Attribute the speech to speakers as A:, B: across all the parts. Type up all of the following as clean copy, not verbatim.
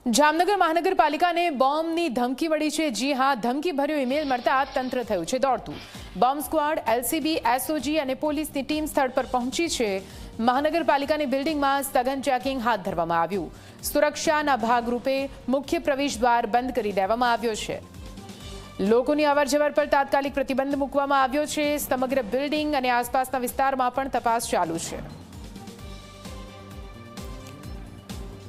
A: જામનગર મહાનગરપાલિકાને બોમ્બની ધમકી મળી છે। જી હા, ધમકીભર્યો ઈમેલ મળતા તંત્ર થયું છે દોડતું। બોમ્બ સ્ક્વોડ, એલસીબી, એસઓજી અને પોલીસની ટીમ સ્થળ પર પહોંચી છે। મહાનગરપાલિકાની બિલ્ડિંગમાં સઘન ચેકિંગ હાથ ધરવામાં આવ્યું। સુરક્ષાના ભાગરૂપે મુખ્ય પ્રવેશદ્વાર બંધ કરી દેવામાં આવ્યો છે। લોકોની અવરજવર પર તાત્કાલિક પ્રતિબંધ મૂકવામાં આવ્યો છે। સમગ્ર બિલ્ડિંગ અને આસપાસના વિસ્તારમાં પણ તપાસ ચાલુ છે।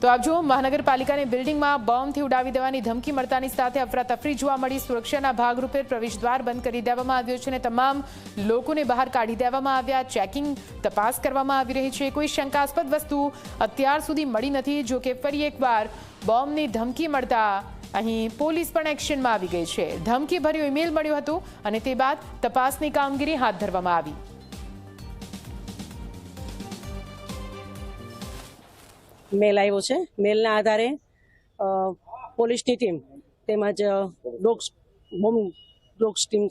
A: તો આપ જુઓ, મહાનગરપાલિકાની બિલ્ડિંગમાં બોમ્બથી ઉડાવી દેવાની ધમકી મળતાની સાથે અફરાતફરી જોવા મળી। સુરક્ષાના ભાગરૂપે પ્રવેશદ્વાર બંધ કરી દેવામાં આવ્યો છે અને તમામ લોકોને બહાર કાઢી દેવામાં આવ્યા। ચેકિંગ તપાસ કરવામાં આવી રહી છે। કોઈ શંકાસ્પદ વસ્તુ અત્યાર સુધી મળી નથી। જો કે ફરી એકવાર બોમ્બની ધમકી મળતા અહીં પોલીસ પણ એક્શનમાં આવી ગઈ છે। ધમકીભર્યો ઈમેલ મળ્યો હતો અને તે બાદ તપાસની કામગીરી હાથ ધરવામાં આવી।
B: મેલ આવ્યો છે। મેલના આધારે પોલીસની ટીમ તેમજ ડોગ્સ ટીમ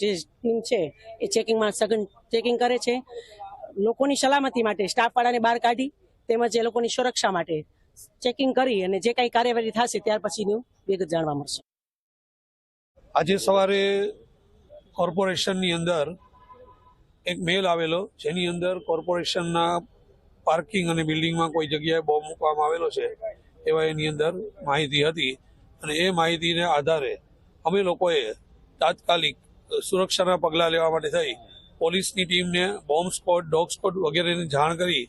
B: છે એ ચેકિંગમાં સઘન ચેકિંગ કરે છે। લોકોની સલામતી માટે સ્ટાફવાળાને બહાર કાઢી તેમજ એ લોકોની સુરક્ષા માટે ચેકિંગ કરી અને જે કાંઈ કાર્યવાહી થશે ત્યાર પછીનું વિગત જાણવા મળશે।
C: આજે સવારે કોર્પોરેશનની અંદર એક મેલ આવેલો, જેની અંદર કોર્પોરેશનના પાર્કિંગ અને બિલ્ડિંગમાં કોઈ જગ્યાએ બોમ્બ મૂકવામાં આવેલો છે એવા એની અંદર માહિતી હતી અને એ માહિતીને આધારે અમે લોકોએ તાત્કાલિક સુરક્ષાના પગલાં લેવા માટે થઈ પોલીસની ટીમને બોમ્બ સ્ક્વોડ, ડોગ સ્ક્વોડ વગેરેની જાણ કરી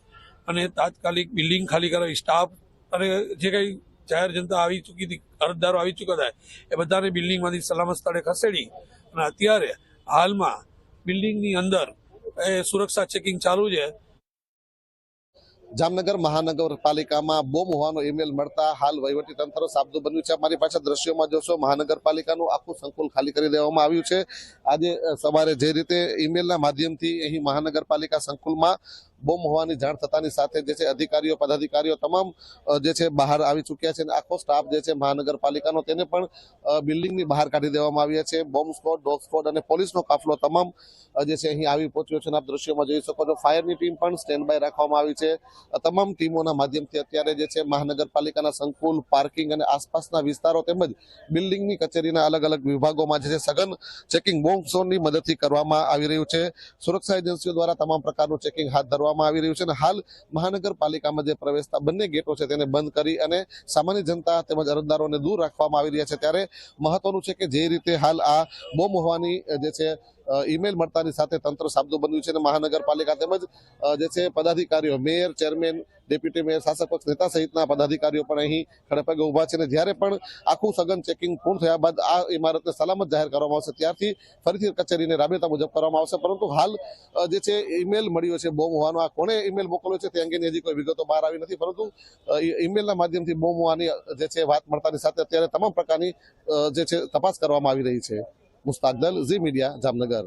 C: અને તાત્કાલિક બિલ્ડિંગ ખાલી કરાવી સ્ટાફ અને જે કંઈ જાહેર જનતા આવી ચૂકી હતી, અરજદારો આવી ચૂક્યા હતા એ બધાને બિલ્ડિંગમાંથી સલામત સ્થળે ખસેડી અને અત્યારે હાલમાં બિલ્ડિંગની અંદર એ સુરક્ષા ચેકિંગ ચાલુ છે।
D: જામનગર મહાનગરપાલિકામાં બોમ્બ હોવાનો ઈમેલ મળતા હાલ વહીવટી તંત્ર સાબદું બન્યું છે। અમારી પાસે દ્રશ્યોમાં જોશો, મહાનગરપાલિકાનું આખું સંકુલ ખાલી કરી દેવામાં આવ્યું છે। આજે સવારે જે રીતે ઈમેલના માધ્યમથી અહીં મહાનગરપાલિકા સંકુલમાં બોમ્બ હોવાની જાણ થતાની સાથે જે છે અધિકારીઓ, પદાધિકારીઓ તમામ જે છે બહાર આવી ચૂક્યા છે અને આખો સ્ટાફ જે છે મહાનગરપાલિકાનો તેને પણ બિલ્ડિંગની બહાર કાઢી દેવામાં આવ્યા છે। બોમ્બ સ્ક્વોડ, ડોગ સ્ક્વોડ અને પોલીસનો કાફલો તમામ જે છે અહીં આવી પહોંચ્યો છે અને આપ દ્રશ્યોમાં જોઈ શકો છો ફાયરની ટીમ પણ સ્ટેન્ડ બાય રાખવામાં આવી છે। તમામ ટીમોના માધ્યમથી અત્યારે જે છે મહાનગરપાલિકાના સંકુલ, પાર્કિંગ અને આસપાસના વિસ્તારો તેમજ બિલ્ડિંગની કચેરીના અલગ અલગ વિભાગોમાં જે છે સઘન ચેકિંગ બોમ્બ સ્ક્વોડની મદદથી કરવામાં આવી રહ્યું છે। સુરક્ષા એજન્સીઓ દ્વારા તમામ પ્રકારનું ચેકિંગ હાથ ધરવામાં આવી રહ્યું છે અને હાલ મહાનગરપાલિકામાં જે પ્રવેશતા બંને ગેટો છે તેને બંધ કરી અને સામાન્ય જનતા તેમજ અરજદારોને દૂર રાખવામાં આવી રહ્યા છે। ત્યારે મહત્વનું છે કે જે રીતે હાલ આ બોમ્બ હોવાની જે છે ઈમેલ મળતાની સાથે તંત્ર સાબદું બન્યું છે અને મહાનગરપાલિકા તેમજ જે છે પદાધિકારીઓ, મેયર, ચેરમેન, ડેપ્યુટી મેયર, શાસક પક્ષ નેતા સહિતના પદાધિકારીઓ પણ અહીં ખડેપગે ઉભા છે અને જ્યારે પણ આખું સઘન ચેકિંગ પૂર્ણ થયા બાદ આ ઇમારતને સલામત જાહેર કરવામાં આવશે ત્યારથી ફરીથી કચેરીને રાબેતા મુજબ કરવામાં આવશે। પરંતુ હાલ જે છે ઈમેલ મળ્યો છે બોમ્બ હોવાનો, આ કોણે ઈમેલ મોકલ્યો છે તે અંગેની હજી કોઈ વિગતો બહાર આવી નથી, પરંતુ ઈમેલના માધ્યમથી બોમ્બ હોવાની જે છે વાત મળતાની સાથે અત્યારે તમામ પ્રકારની જે છે તપાસ કરવામાં આવી રહી છે। મુસ્તાક દલ, ઝી મીડિયા, જામનગર।